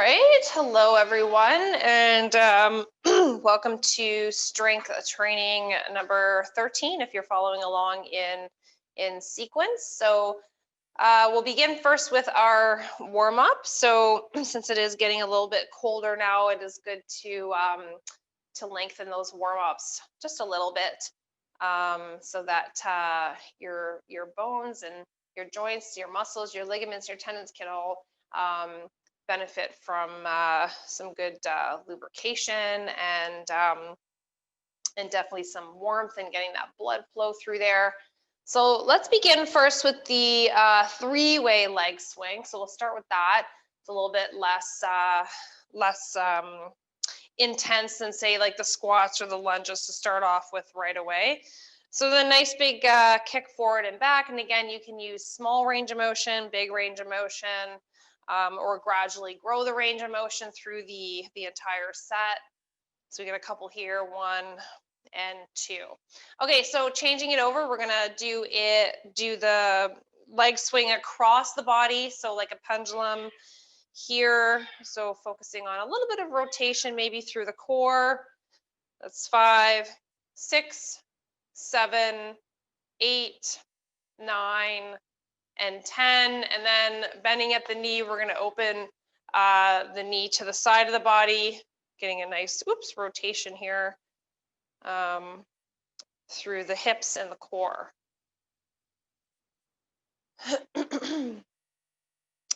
right, hello everyone, and welcome to strength training number 13 if you're following along in sequence. So we'll begin first with our warm-up. So since it is getting a little bit colder now, it is good to lengthen those warm-ups just a little bit, so that your bones and your joints, your muscles, your ligaments, your tendons can all benefit from some good lubrication and definitely some warmth and getting that blood flow through there. So let's begin first with the three-way leg swing. So we'll start with that. It's a little bit less intense than, say, like the squats or the lunges to start off with right away. So the nice big kick forward and back. And again, you can use small range of motion, big range of motion, or gradually grow the range of motion through the entire set. So we get a couple here, 1 and 2. Okay, so changing it over, we're gonna do the leg swing across the body, so like a pendulum here. So focusing on a little bit of rotation, maybe through the core. That's 5, 6, 7, 8, 9, and 10. And then bending at the knee, we're going to open the knee to the side of the body, getting a nice rotation here through the hips and the core.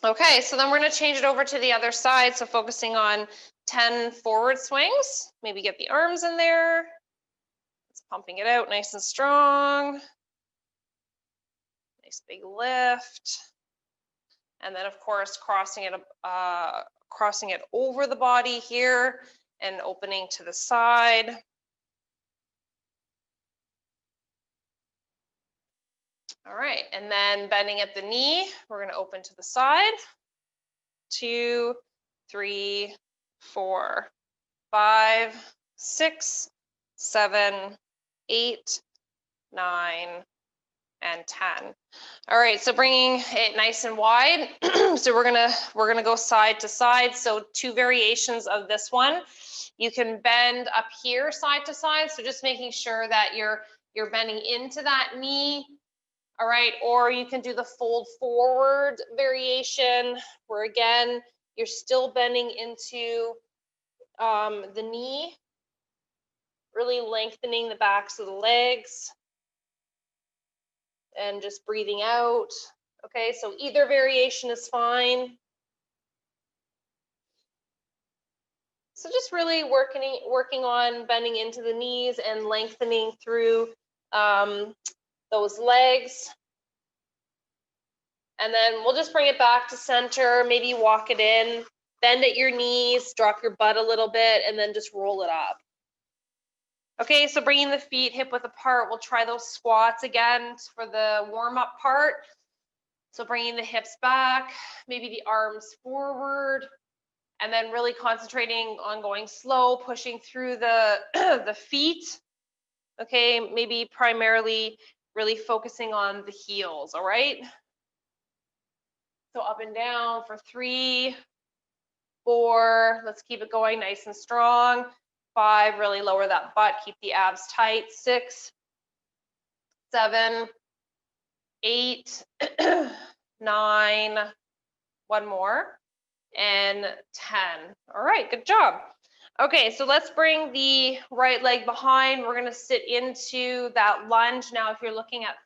Okay, so then we're going to change it over to the other side. So focusing on 10 forward swings, maybe get the arms in there. It's pumping it out nice and strong. Nice big lift. And then, of course, crossing it over the body here and opening to the side. All right, and then bending at the knee, we're going to open to the side. 2, 3, 4, 5, 6, 7, 8, 9, and 10. All right, so bringing it nice and wide. So we're gonna go side to side. So 2 variations of this one. You can bend up here side to side. So just making sure that you're bending into that knee. All right, or you can do the fold forward variation, where again you're still bending into the knee, really lengthening the backs of the legs. And just breathing out. Okay, so either variation is fine. So just really working on bending into the knees and lengthening through those legs. And then we'll just bring it back to center, maybe walk it in, bend at your knees, drop your butt a little bit, and then just roll it up. Okay, so bringing the feet hip width apart, we'll try those squats again for the warm-up part. So bringing the hips back, maybe the arms forward, and then really concentrating on going slow, pushing through the, the feet. Okay, maybe primarily really focusing on the heels, all right? So up and down for 3, 4, let's keep it going nice and strong. 5, really lower that butt, keep the abs tight. 6, 7, 8, 9, 1 more, and 10. All right, good job. Okay, so let's bring the right leg behind. We're gonna sit into that lunge. Now, if you're looking at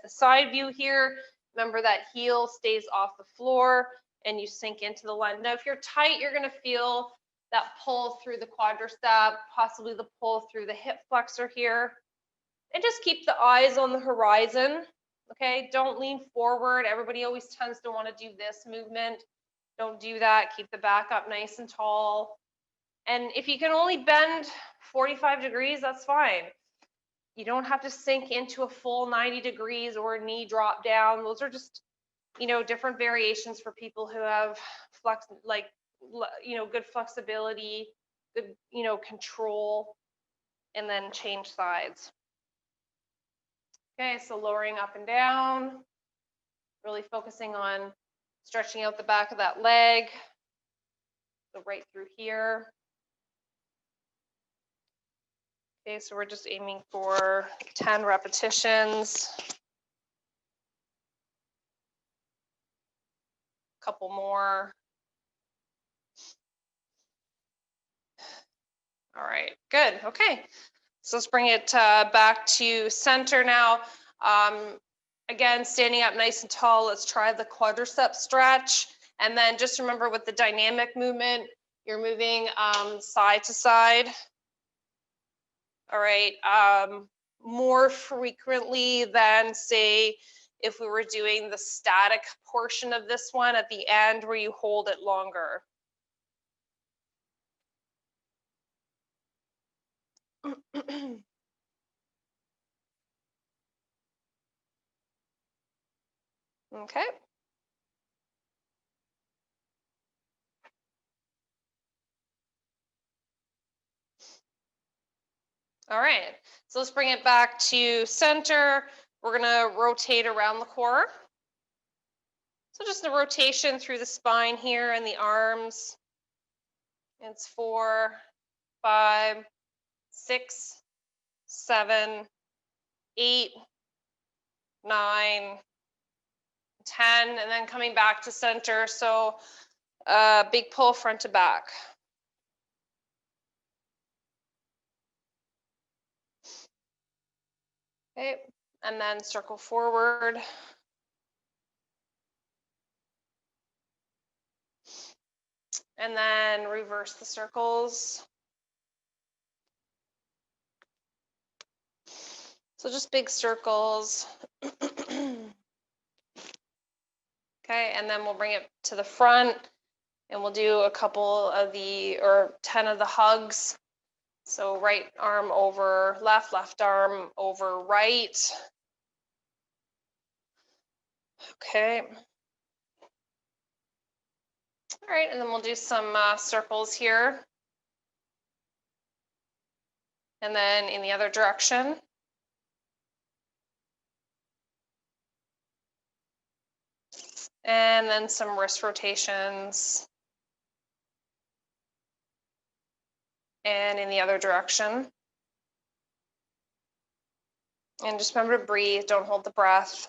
the side view here, remember that heel stays off the floor and you sink into the lunge. Now, if you're tight, you're gonna feel that pull through the quadricep, possibly the pull through the hip flexor here. And just keep the eyes on the horizon, okay? Don't lean forward. Everybody always tends to want to do this movement. Don't do that. Keep the back up nice and tall. And if you can only bend 45 degrees, that's fine. You don't have to sink into a full 90 degrees or a knee drop down. Those are just, different variations for people who have good flexibility, good, control, and then change sides. Okay, so lowering up and down, really focusing on stretching out the back of that leg. So right through here. Okay, so we're just aiming for 10 repetitions. A couple more. All right, good. Okay, so let's bring it back to center now. Again, standing up nice and tall, let's try the quadricep stretch. And then just remember with the dynamic movement, you're moving side to side. All right, more frequently than, say, if we were doing the static portion of this one at the end where you hold it longer. Okay. All right, so let's bring it back to center. We're gonna rotate around the core. So just a rotation through the spine here and the arms. It's 4, 5, 6, 7, 8, 9, 10, and then coming back to center. So big pull front to back. Okay, and then circle forward. And then reverse the circles. So just big circles. Okay, and then we'll bring it to the front and we'll do a couple of or 10 of the hugs. So right arm over left, left arm over right. Okay. All right, and then we'll do some circles here. And then in the other direction. And then some wrist rotations. And in the other direction. And just remember to breathe, don't hold the breath.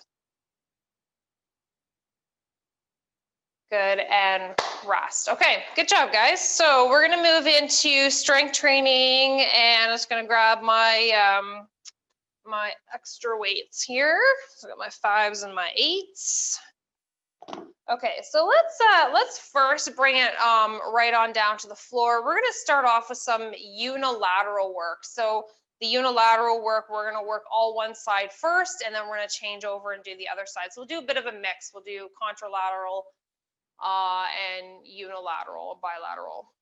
Good, and rest. Okay, good job, guys. So we're gonna move into strength training, and I'm just gonna grab my my extra weights here. So I got my 5s and my 8s. Okay, so let's first bring it right on down to the floor. We're gonna start off with some unilateral work. So the unilateral work, we're gonna work all one side first, and then we're gonna change over and do the other side. So we'll do a bit of a mix. We'll do contralateral and unilateral, bilateral.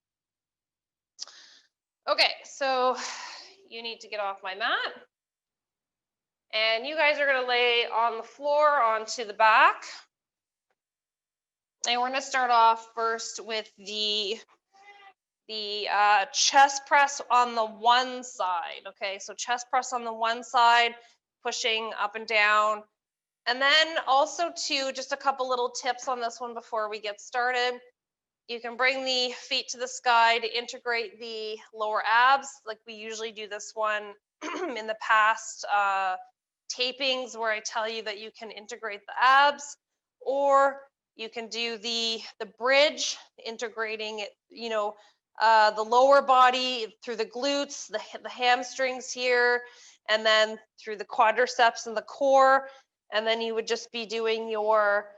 Okay, so you need to get off my mat. And you guys are gonna lay on the floor onto the back. And we're gonna start off first with the chest press on the one side. Okay, so chest press on the one side, pushing up and down. And then also too, just a couple little tips on this one before we get started. You can bring the feet to the sky to integrate the lower abs, like we usually do this one in the past tapings where I tell you that you can integrate the abs, or you can do the bridge, integrating it, the lower body through the glutes, the hamstrings here, and then through the quadriceps and the core, and then you would just be doing your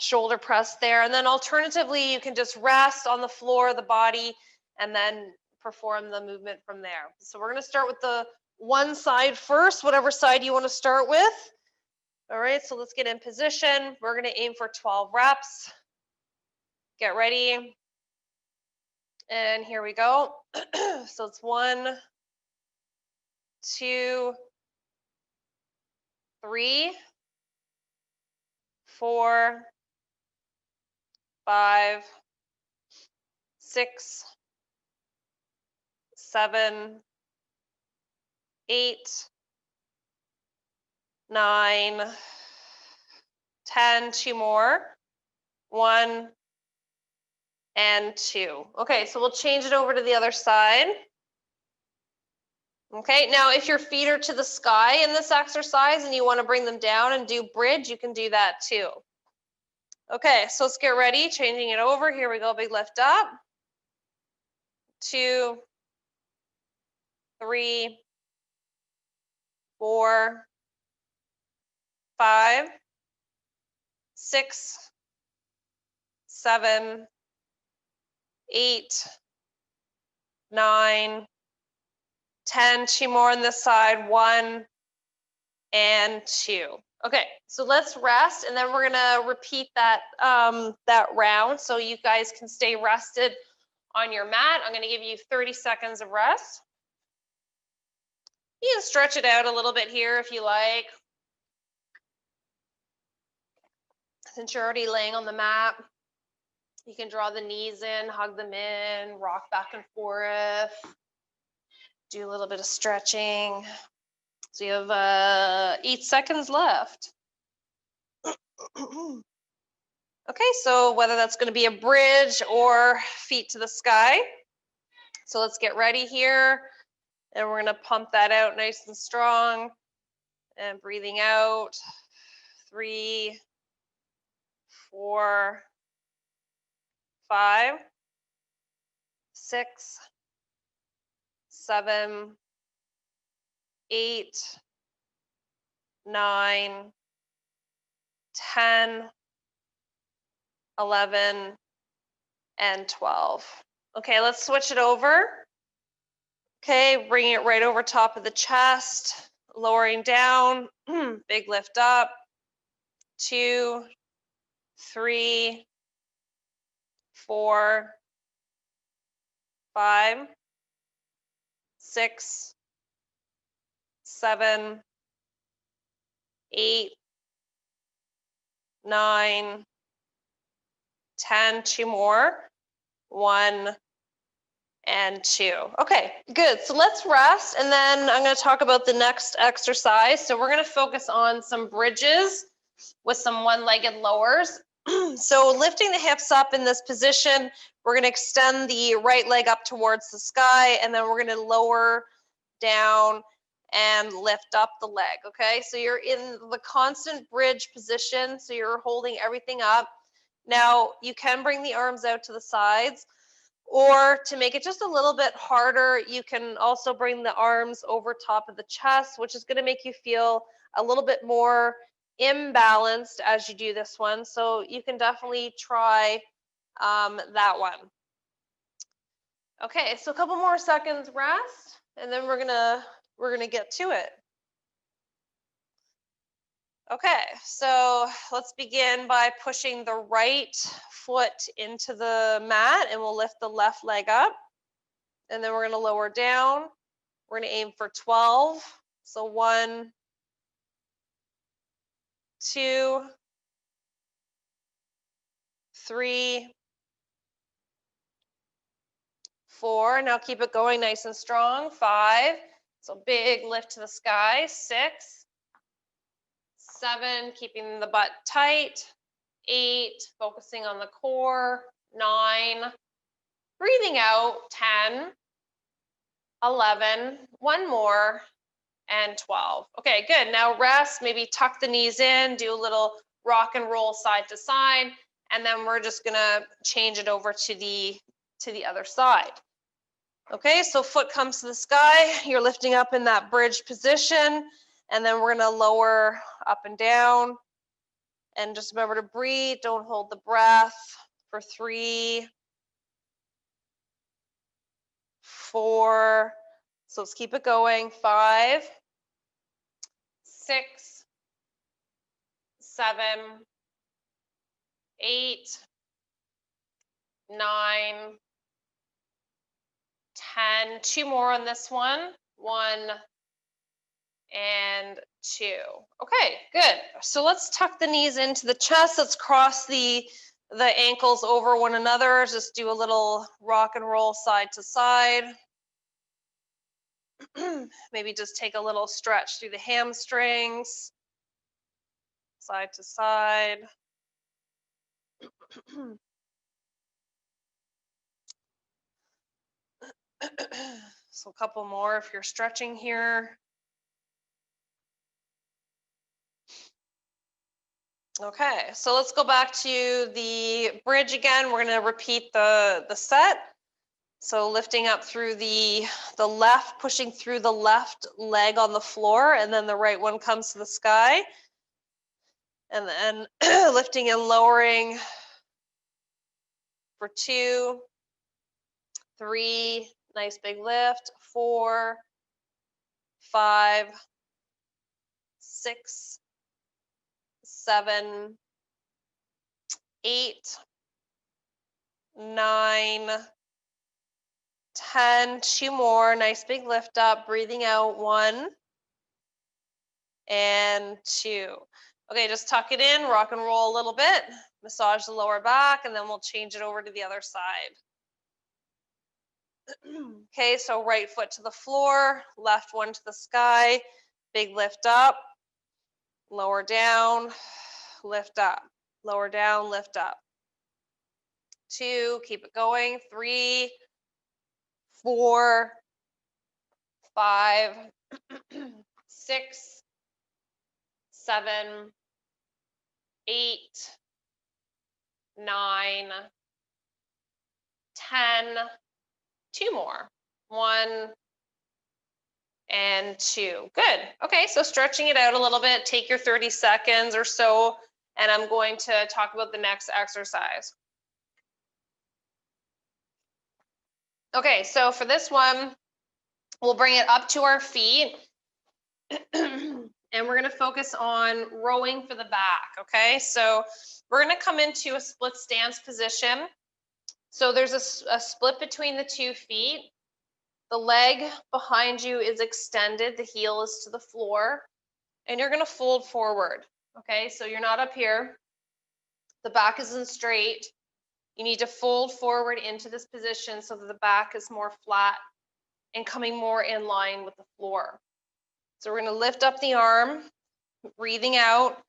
shoulder press there. And then alternatively, you can just rest on the floor of the body and then perform the movement from there. So we're going to start with the one side first, whatever side you want to start with. All right, so let's get in position. We're going to aim for 12 reps. Get ready. And here we go. So it's 1, 2, 3, 4, 5, 6, 7, 8, 9, 10, 2 more. 1, and 2. Okay, so we'll change it over to the other side. Okay, now if your feet are to the sky in this exercise and you want to bring them down and do bridge, you can do that too. Okay, so let's get ready, changing it over. Here we go, big lift up. 2, 3, 4, 5, 6, 7, 8, 9, 10, 2 more on this side, 1 and 2. Okay, so let's rest, and then we're gonna repeat that that round so you guys can stay rested on your mat. I'm gonna give you 30 seconds of rest. You can stretch it out a little bit here if you like. Since you're already laying on the mat, you can draw the knees in, hug them in, rock back and forth, do a little bit of stretching. So you have 8 seconds left. Okay, so whether that's going to be a bridge or feet to the sky. So let's get ready here. And we're going to pump that out nice and strong. And breathing out. 3, 4, 5, 6, 7, 8, 9, 10, 11, and 12. Okay, let's switch it over. Okay, bringing it right over top of the chest, lowering down, big lift up. 2, 3, 4, 5, 6, 7, 8, 9, 10, 2 more, 1 and 2. Okay, good. So let's rest, and then I'm going to talk about the next exercise. So we're going to focus on some bridges with some one-legged lowers. So lifting the hips up in this position, we're going to extend the right leg up towards the sky, and then we're going to lower down and lift up the leg. Okay, so you're in the constant bridge position, so you're holding everything up. Now you can bring the arms out to the sides, or to make it just a little bit harder, you can also bring the arms over top of the chest, which is going to make you feel a little bit more imbalanced as you do this one. So you can definitely try that one. Okay, so a couple more seconds rest, and then we're gonna get to it. Okay, so let's begin by pushing the right foot into the mat, and we'll lift the left leg up. And then we're going to lower down. We're going to aim for 12. So 1, 2, 3, 4. Now keep it going nice and strong. 5. So big lift to the sky. 6, 7, keeping the butt tight. 8, focusing on the core. 9, breathing out. 10, 11, one more, and 12. Okay, good. Now rest, maybe tuck the knees in, do a little rock and roll side to side, and then we're just gonna change it over to the other side. Okay, so foot comes to the sky, you're lifting up in that bridge position, and then we're gonna lower up and down. And just remember to breathe, don't hold the breath for 3, 4, so let's keep it going. 5, 6, 7, 8, 9, 10. 2 more on this one. 1 and 2. Okay, good. So let's tuck the knees into the chest. Let's cross the ankles over one another. Just do a little rock and roll side to side. Maybe just take a little stretch through the hamstrings, side to side. So a couple more if you're stretching here. Okay, so let's go back to the bridge again. We're going to repeat the set. So lifting up through the left, pushing through the left leg on the floor, and then the right one comes to the sky. And then lifting and lowering for 2, 3, nice big lift, 4, 5, 6, 7, 8, 9, 10, 2 more, nice big lift up, breathing out, 1 and 2. Okay, just tuck it in, rock and roll a little bit, massage the lower back, and then we'll change it over to the other side. Okay, so right foot to the floor, left one to the sky, big lift up, lower down, lift up, lower down, lift up. 2, keep it going, 3, 4, 5, 6, 7, 8, 9, 10, 2 more, 1 and 2. Good. Okay, so stretching it out a little bit, take your 30 seconds or so, and I'm going to talk about the next exercise. Okay, so for this one, we'll bring it up to our feet, and we're going to focus on rowing for the back, okay? So we're going to come into a split stance position. So there's a split between the 2 feet. The leg behind you is extended, the heel is to the floor, and you're going to fold forward, okay? So you're not up here. The back isn't straight. You need to fold forward into this position so that the back is more flat and coming more in line with the floor. So we're going to lift up the arm, breathing out.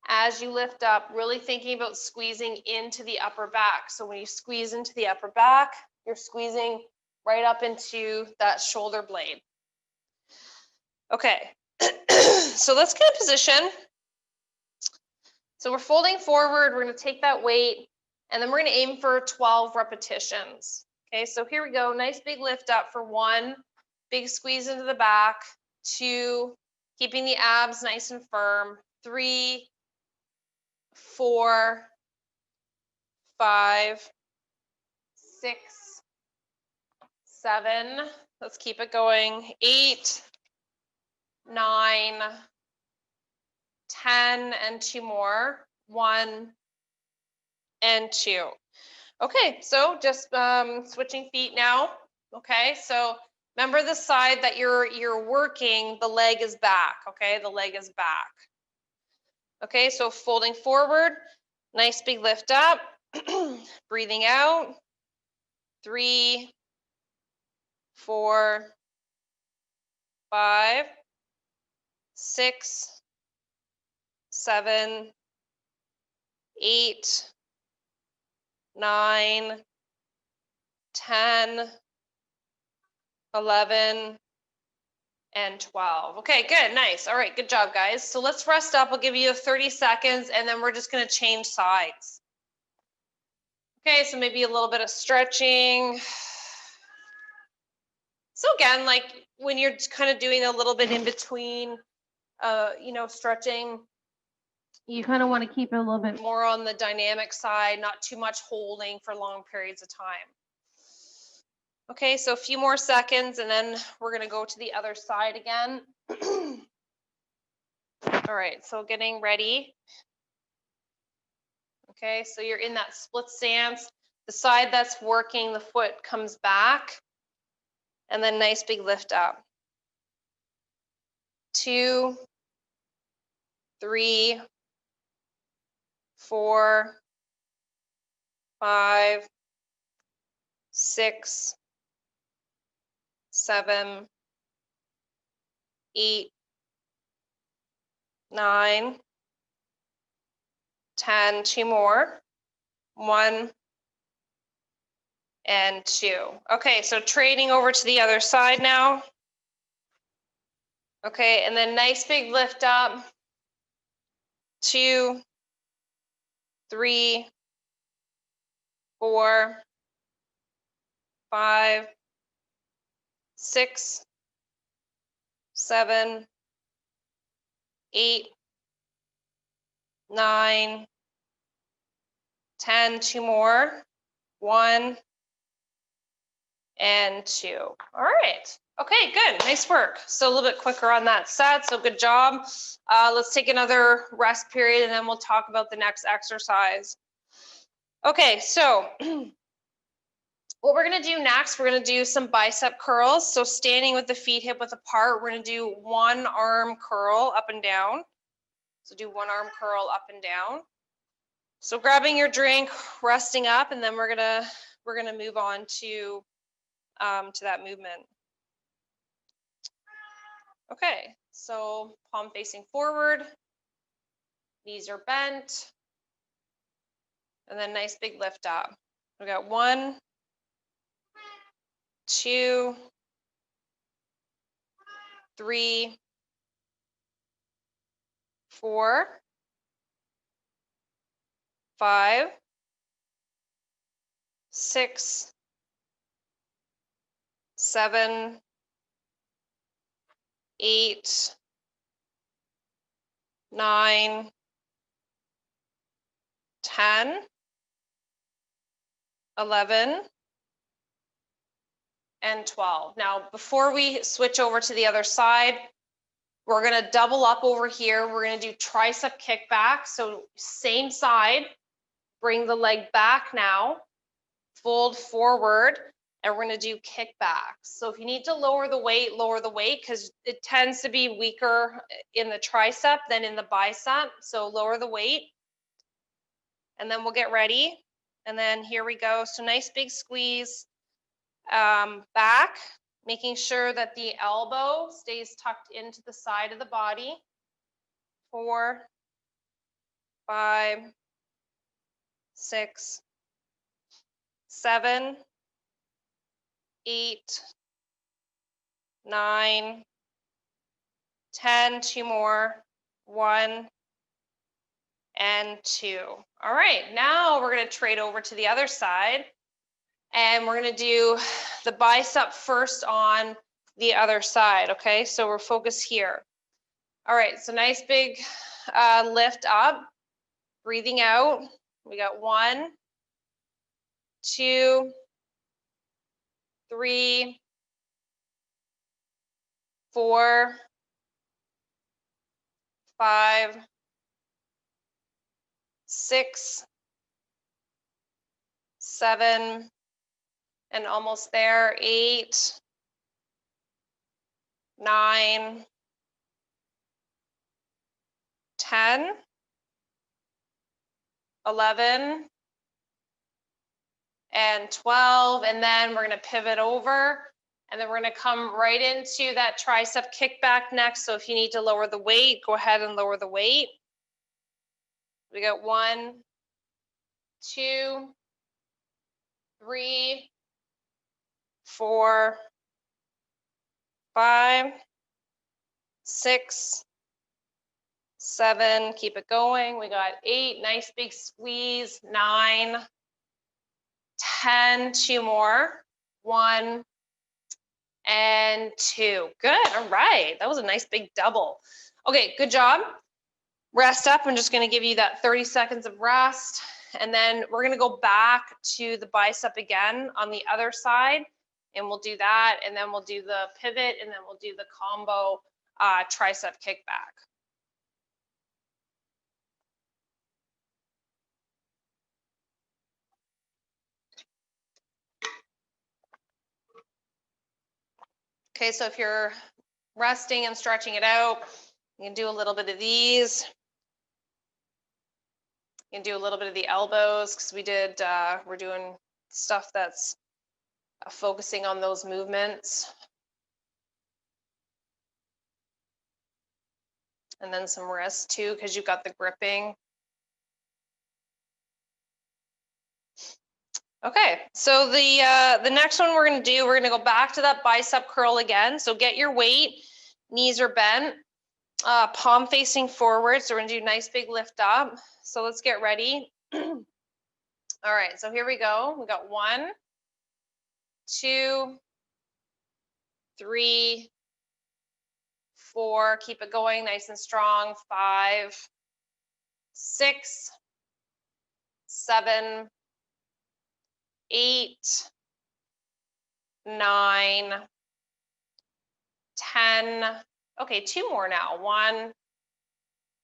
As you lift up, really thinking about squeezing into the upper back. So when you squeeze into the upper back, you're squeezing right up into that shoulder blade. Okay, so let's get in position. So we're folding forward, we're going to take that weight, and then we're going to aim for 12 repetitions. Okay, so here we go. Nice big lift up for 1, big squeeze into the back, 2, keeping the abs nice and firm, 3, 4, 5, 6, 7, let's keep it going, 8, 9, 10, and 2 more, 1 and 2. Okay, so just switching feet now. Okay, so remember the side that you're working, the leg is back, okay? The leg is back. Okay, so folding forward, nice big lift up, breathing out, 3, 4, 5, 6, 7, 8, 9, 10, 11, and 12. Okay, good, nice. All right, good job, guys. So let's rest up. I'll give you 30 seconds, and then we're just going to change sides. Okay, so maybe a little bit of stretching. So again, like when you're kind of doing a little bit in between, stretching, you kind of want to keep it a little bit more on the dynamic side, not too much holding for long periods of time. Okay, so a few more seconds, and then we're going to go to the other side again. All right, so getting ready. Okay, so you're in that split stance. The side that's working, the foot comes back, and then nice big lift up. 2, 3, 4, 5, 6, 7, 8, 9, 10, 2 more, 1 and 2. Okay, so trading over to the other side now. Okay, and then nice big lift up. 2, 3, 4, 5, 6, 7, 8, 9, 10, 2 more. 1 and 2. All right. Okay, good. Nice work. So a little bit quicker on that set. So good job. Let's take another rest period and then we'll talk about the next exercise. Okay, so what we're going to do next, we're going to do some bicep curls. So standing with the feet hip width apart, we're going to do one arm curl up and down. So do one arm curl up and down. So grabbing your drink, resting up, and then we're gonna move on to that movement. Okay, so palm facing forward, knees are bent, and then nice big lift up. We got 1, 2, 3, 4, 5, 6, 7, 8, 9, 10, 11, and 12. Now, before we switch over to the other side, we're going to double up over here. We're going to do tricep kickback. So same side, bring the leg back now, fold forward, and we're going to do kickbacks. So if you need to lower the weight because it tends to be weaker in the tricep than in the bicep. So lower the weight, and then we'll get ready. And then here we go. So nice big squeeze back, making sure that the elbow stays tucked into the side of the body. 4, 5, 6, 7, 8, 9, 10, 2 more, 1, and 2. All right, now we're going to trade over to the other side, and we're going to do the bicep first on the other side, okay? So we're focused here. All right, so nice big lift up, breathing out. We got 1, 2, 3, 4, 5, 6, 7, and almost there, 8, 9, 10, 11, and 12, and then we're going to pivot over, and then we're going to come right into that tricep kickback next. So if you need to lower the weight, go ahead and lower the weight. We got 1, 2, 3, 4, 5, 6, 7, keep it going. We got 8, nice big squeeze, 9, 10, 2 more, 1, and 2. Good, all right, that was a nice big double. Okay, good job. Rest up. I'm just going to give you that 30 seconds of rest, and then we're going to go back to the bicep again on the other side, and we'll do that, and then we'll do the pivot, and then we'll do the combo tricep kickback. Okay, so if you're resting and stretching it out, you can do a little bit of these. You can do a little bit of the elbows because we're doing stuff that's focusing on those movements. And then some wrists too, because you've got the gripping. Okay, so the next one we're gonna go back to that bicep curl again. So get your weight, knees are bent, palm facing forward. So we're gonna do nice big lift up. So let's get ready. All right, so here we go. We got 1, 2, 3, 4. Keep it going, nice and strong. 5, 6, 7, 8, 9, 10. Okay, 2 more now. 1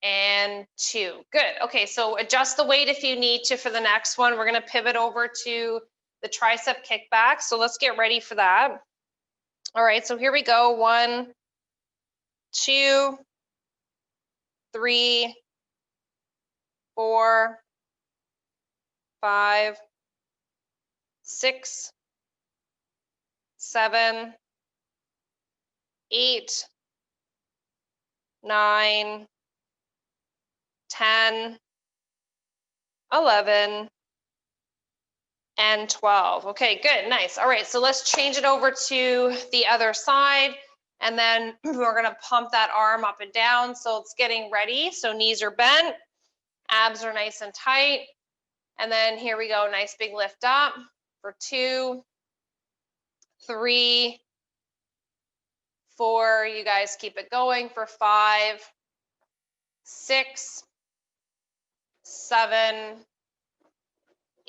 and 2. Good. Okay, so adjust the weight if you need to for the next one. We're going to pivot over to the tricep kickback. So let's get ready for that. All right, so here we go. 1, 2, 3, 4, 5, 6, 7, 8, 9, 10, 11, and 12. Okay, good, nice. All right, so let's change it over to the other side, and then we're gonna pump that arm up and down. So it's getting ready. So knees are bent, abs are nice and tight. And then here we go, nice big lift up for 2, 3, 4. You guys keep it going for 5, 6, 7,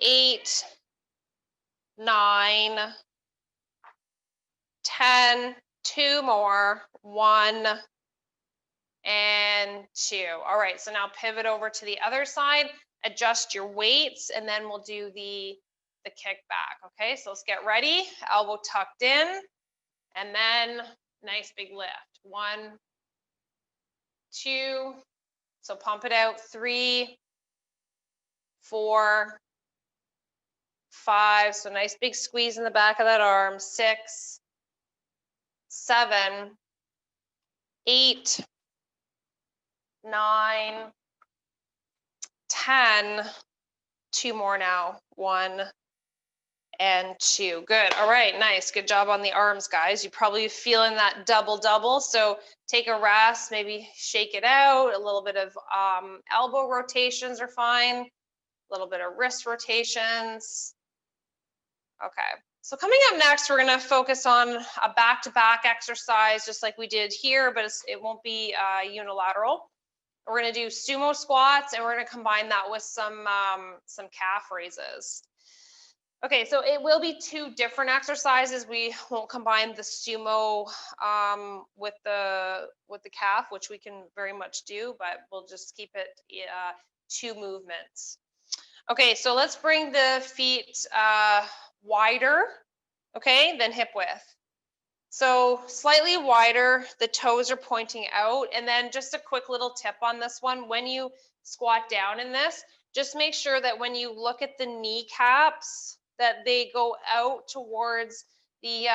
8, 9, 10, 2 more, 1 and 2. All right, so now pivot over to the other side, adjust your weights, and then we'll do the kickback. Okay, so let's get ready. Elbow tucked in, and then nice big lift. 1, 2, so pump it out. 3, 4, 5, so nice big squeeze in the back of that arm. 6, 7, 8, 9, 10, 2 more now. 1 and 2. Good. All right, nice. Good job on the arms, guys. You're probably feeling that double. So take a rest, maybe shake it out. A little bit of elbow rotations are fine. A little bit of wrist rotations. Okay. So coming up next, we're going to focus on a back-to-back exercise, just like we did here, but it won't be unilateral. We're going to do sumo squats, and we're going to combine that with some calf raises. Okay, so it will be 2 different exercises. We won't combine the sumo with the calf, which we can very much do, but we'll just keep it 2 movements. Okay, so let's bring the feet wider, okay, than hip width. So slightly wider, the toes are pointing out. And then just a quick little tip on this one, when you squat down in this, just make sure that when you look at the kneecaps, that they go out towards the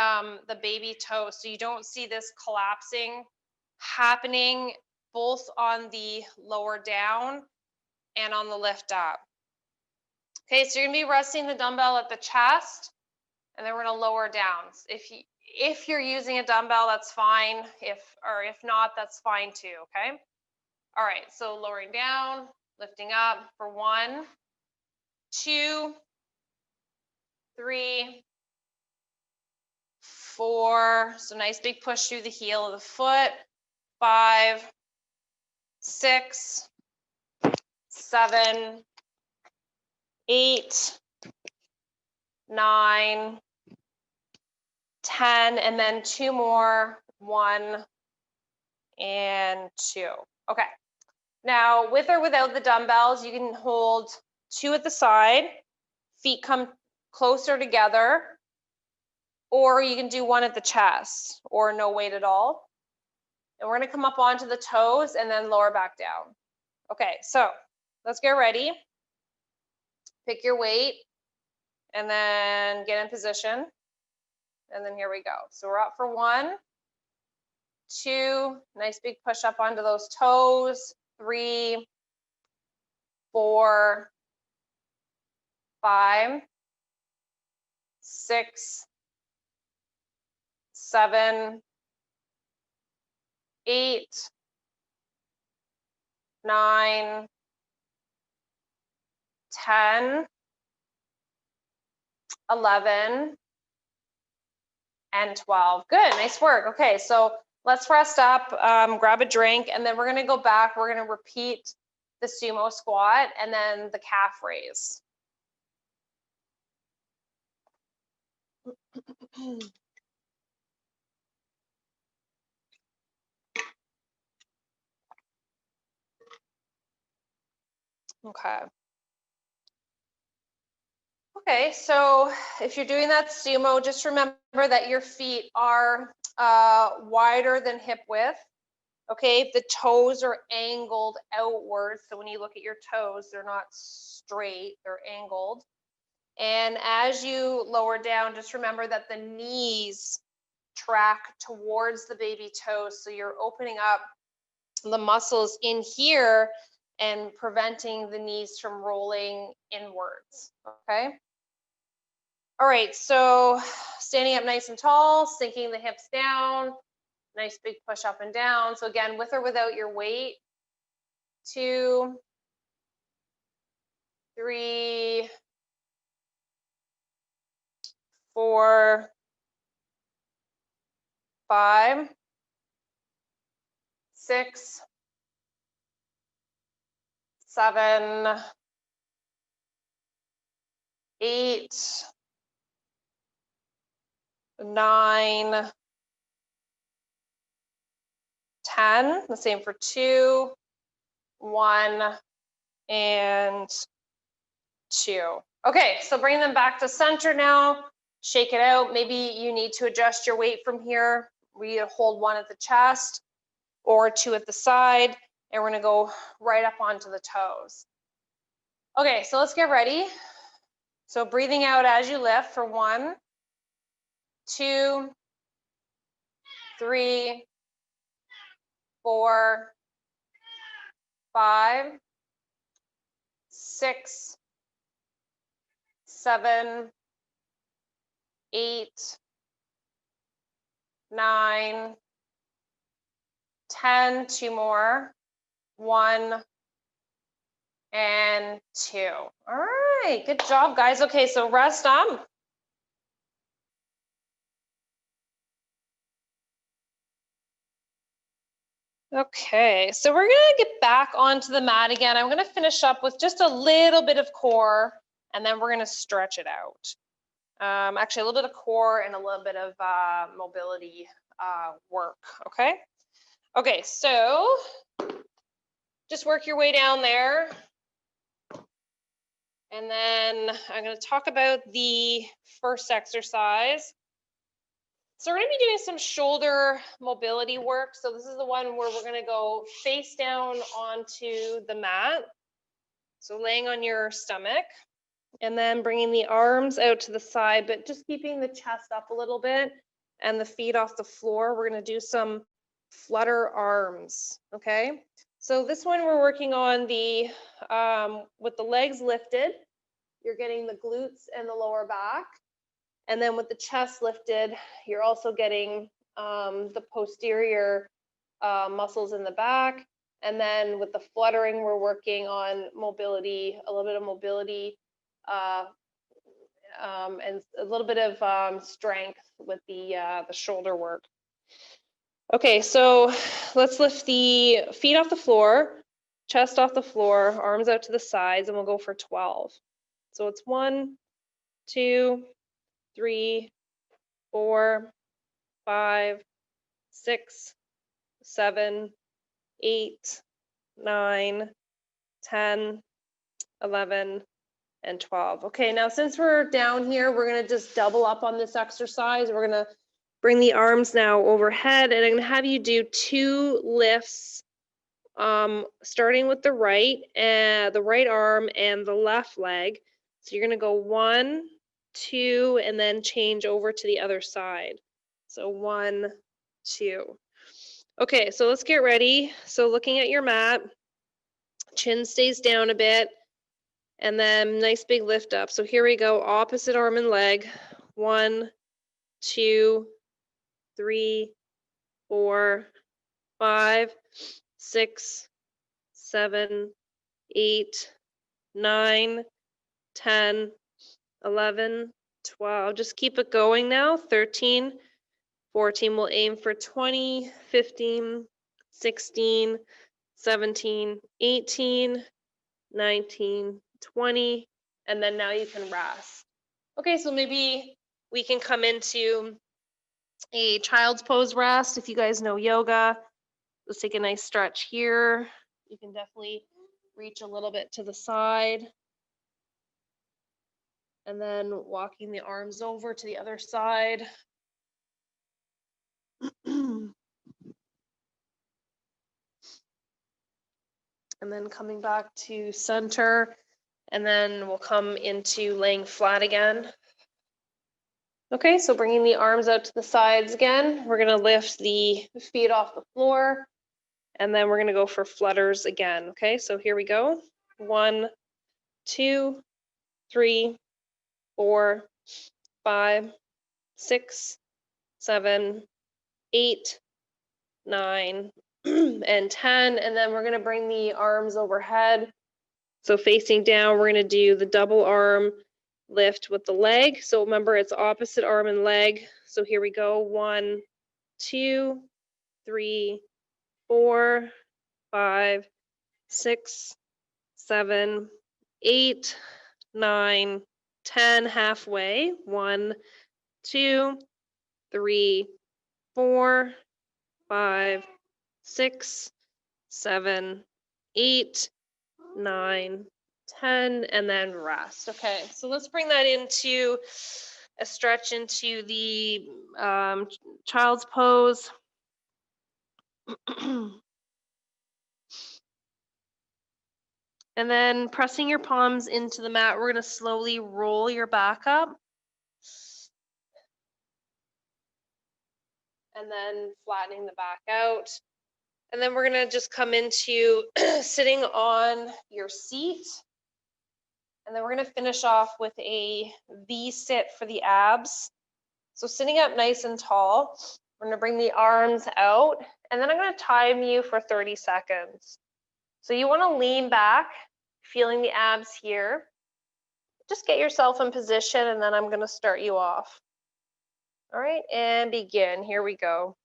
baby toe. So you don't see this collapsing happening both on the lower down and on the lift up. Okay, so you're gonna be resting the dumbbell at the chest, and then we're gonna lower down. If you're using a dumbbell, that's fine. If not, that's fine too, okay? All right, so lowering down, lifting up for 1, 2, 3, 4. So nice big push through the heel of the foot. 5, 6, 7, 8, 9, 10, and then 2 more, 1 and 2. Okay. Now, with or without the dumbbells, you can hold 2 at the side, feet come closer together, or you can do 1 at the chest, or no weight at all. And we're gonna come up onto the toes and then lower back down. Okay, so let's get ready. Pick your weight and then get in position. And then here we go. So we're up for 1, 2, nice big push up onto those toes. 3, 4, 5, 6, 7, 8, 9, 10, 11, and 12. Good, nice work. Okay, so let's rest up, grab a drink, and then we're gonna go back. We're gonna repeat the sumo squat and then the calf raise. Okay. Okay, so if you're doing that sumo, just remember that your feet are wider than hip width. Okay, the toes are angled outward. So when you look at your toes, they're not straight, they're angled. And as you lower down, just remember that the knees track towards the baby toes. So you're opening up the muscles in here and preventing the knees from rolling inwards, okay? All right, so standing up nice and tall, sinking the hips down, nice big push up and down. So again, with or without your weight, 2, 3, 4, 5, 6, 7, 8, 9, 10. The same for 2, 1, and 2. Okay, so bring them back to center now. Shake it out. Maybe you need to adjust your weight from here. We hold 1 at the chest or 2 at the side, and we're gonna go right up onto the toes. Okay, so let's get ready. So breathing out as you lift for 1, 2, 3, 4, 5, 6, 7, 8, 9, 10, 2 more, 1, and 2. All right, good job, guys. Okay, so rest up. Okay, so we're gonna get back onto the mat again. I'm gonna finish up with just a little bit of core, and then we're gonna stretch it out. Actually, a little bit of core and a little bit of mobility work, okay? Okay, so just work your way down there. And then I'm gonna talk about the first exercise. So we're gonna be doing some shoulder mobility work. So this is the one where we're gonna go face down onto the mat. So laying on your stomach and then bringing the arms out to the side, but just keeping the chest up a little bit and the feet off the floor. We're gonna do some flutter arms, okay? So this one we're working on the, with the legs lifted, you're getting the glutes and the lower back. And then with the chest lifted, you're also getting the posterior muscles in the back. And then with the fluttering, we're working on mobility, a little bit of mobility and a little bit of strength with the shoulder work. Okay, so let's lift the feet off the floor, chest off the floor, arms out to the sides, and we'll go for 12. So it's 1, 2, 3, 4, 5, 6, 7, 8, 9, 10, 11, and 12. Okay, now since we're down here, we're gonna just double up on this exercise. We're gonna bring the arms now overhead, and I'm gonna have you do 2 lifts, starting with the right arm and the left leg. So you're gonna go 1, 2, and then change over to the other side. So 1, 2. Okay, so let's get ready. So looking at your mat, chin stays down a bit, and then nice big lift up. So here we go, opposite arm and leg. 1, 2, 3, 4, 5, 6, 7, 8, 9, 10, 11, 12. Just keep it going now. 13, 14. We'll aim for 20, 15, 16, 17, 18, 19, 20, and then now you can rest. Okay, so maybe we can come into a child's pose rest. If you guys know yoga, let's take a nice stretch here. You can definitely reach a little bit to the side. And then walking the arms over to the other side. And then coming back to center. And then we'll come into laying flat again. Okay, so bringing the arms out to the sides again. We're going to lift the feet off the floor. And then we're going to go for flutters again. Okay, so here we go. 1, 2, 3, 4, 5, 6, 7, 8, 9, and 10. And then we're going to bring the arms overhead. So facing down, we're going to do the double arm lift with the leg. So remember, it's opposite arm and leg. So here we go. 1, 2, 3, 4, 5, 6, 7, 8, 9, 10. Halfway. 1, 2, 3, 4, 5, 6, 7, 8, 9, 10, and then rest. Okay, so let's bring that into a stretch into the child's pose. And then pressing your palms into the mat, we're going to slowly roll your back up. And then flattening the back out. And then we're going to just come into sitting on your seat. And then we're going to finish off with a V sit for the abs. So sitting up nice and tall, we're going to bring the arms out, and then I'm going to time you for 30 seconds. So you want to lean back, feeling the abs here. Just get yourself in position, and then I'm going to start you off. All right, and begin. Here we go.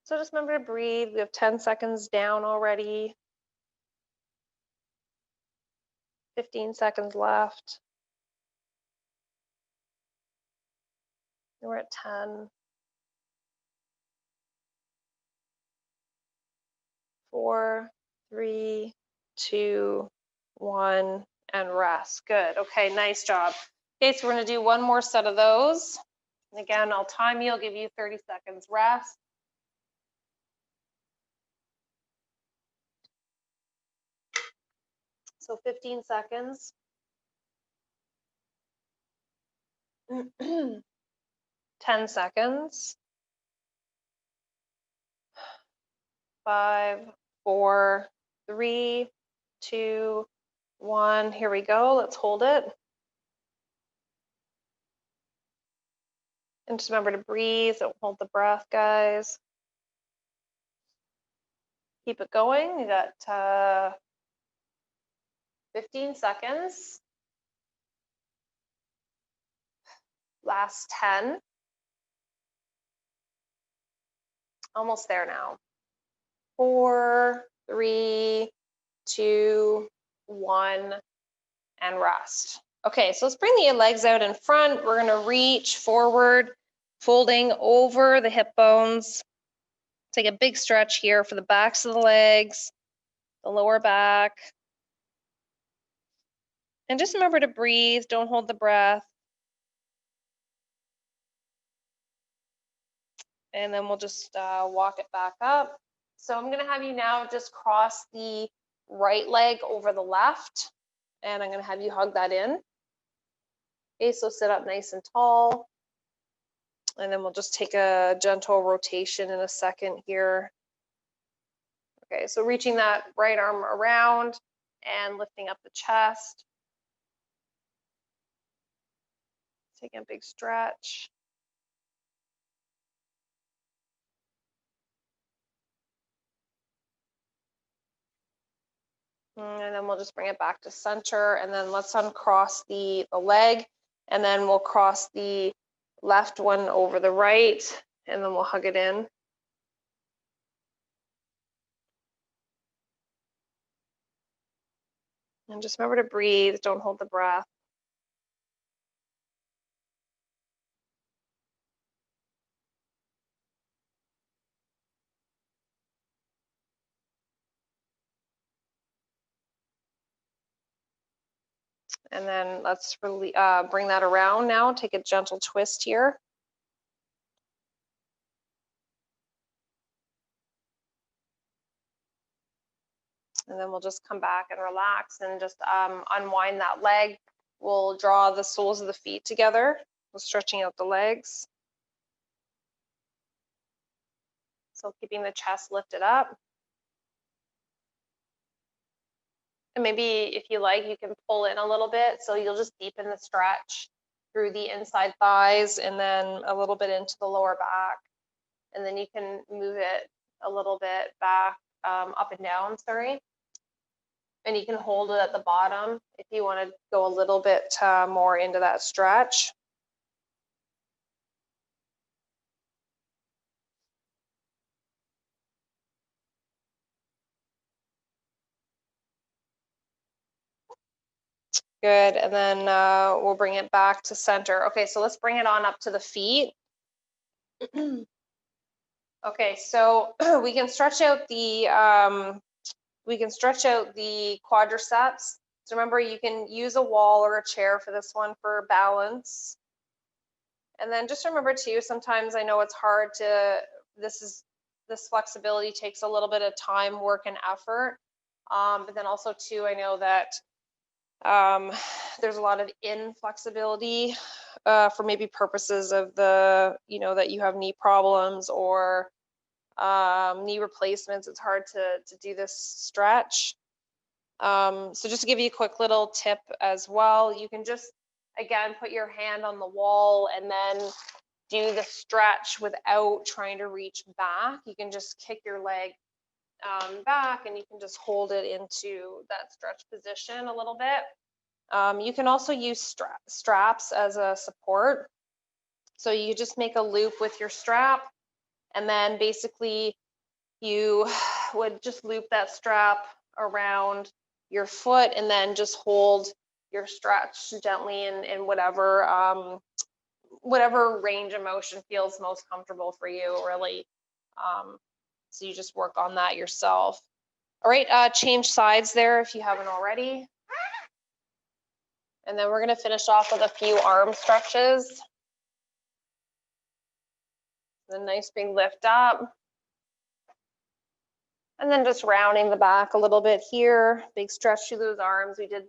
So just remember to breathe. We have 10 seconds down already. 15 seconds left. And we're at 10. 4, 3, 2, 1, and rest. Good. Okay, nice job. Okay, so we're going to do one more set of those. And again, I'll time you. I'll give you 30 seconds rest. So 15 seconds. 10 seconds. 5, 4, 3, 2, 1. Here we go. Let's hold it. And just remember to breathe. Don't hold the breath, guys. Keep it going. You got 15 seconds. Last 10. Almost there now. 4, 3, 2, 1, and rest. Okay, so let's bring the legs out in front. We're going to reach forward, folding over the hip bones. Take a big stretch here for the backs of the legs, the lower back. And just remember to breathe. Don't hold the breath. And then we'll just walk it back up. So I'm going to have you now just cross the right leg over the left, and I'm going to have you hug that in. Okay, so sit up nice and tall, and then we'll just take a gentle rotation in a second here. Okay, so reaching that right arm around, and lifting up the chest. Taking a big stretch. And then we'll just bring it back to center, and then let's uncross the leg, and then we'll cross the left one over the right, and then we'll hug it in. And just remember to breathe, don't hold the breath. And then let's really bring that around now. Take a gentle twist here. And then we'll just come back and relax and just unwind that leg. We'll draw the soles of the feet together. We're stretching out the legs. So keeping the chest lifted up. And maybe if you like, you can pull in a little bit. So you'll just deepen the stretch through the inside thighs and then a little bit into the lower back. And then you can move it a little bit back, up and down, sorry. And you can hold it at the bottom if you want to go a little bit more into that stretch. Good, and then we'll bring it back to center. Okay, so let's bring it on up to the feet. Okay, so we can stretch out the quadriceps. So remember, you can use a wall or a chair for this one for balance. And then just remember too, sometimes I know it's hard to, this flexibility takes a little bit of time, work, and effort. But then also too, I know that there's a lot of inflexibility for maybe purposes of the, that you have knee problems or knee replacements. It's hard to do this stretch. So just to give you a quick little tip as well, you can just, again, put your hand on the wall and then do the stretch without trying to reach back. You can just kick your leg back and you can just hold it into that stretch position a little bit. You can also use straps as a support. So you just make a loop with your strap and then basically you would just loop that strap around your foot and then just hold your stretch gently in whatever range of motion feels most comfortable for you, really. So you just work on that yourself. All right, change sides there if you haven't already. And then we're going to finish off with a few arm stretches. A nice big lift up. And then just rounding the back a little bit here. Big stretch through those arms. We did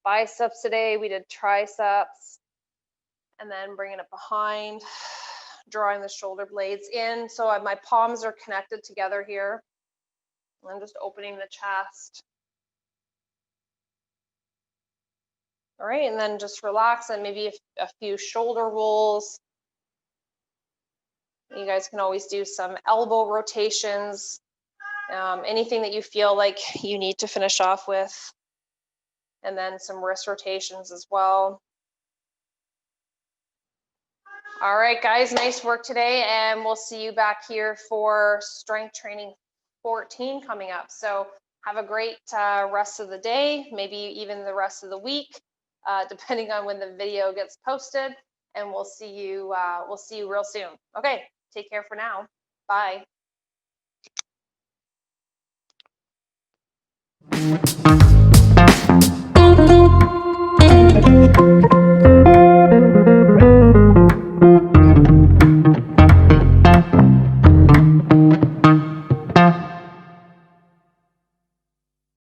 biceps today. We did triceps. And then bringing it behind, drawing the shoulder blades in. So my palms are connected together here. And I'm just opening the chest. All right, and then just relax and maybe a few shoulder rolls. You guys can always do some elbow rotations, anything that you feel like you need to finish off with. And then some wrist rotations as well. All right, guys, nice work today. And we'll see you back here for strength training 14 coming up. So have a great rest of the day, maybe even the rest of the week, depending on when the video gets posted. And we'll see you real soon. Okay, take care for now. Bye.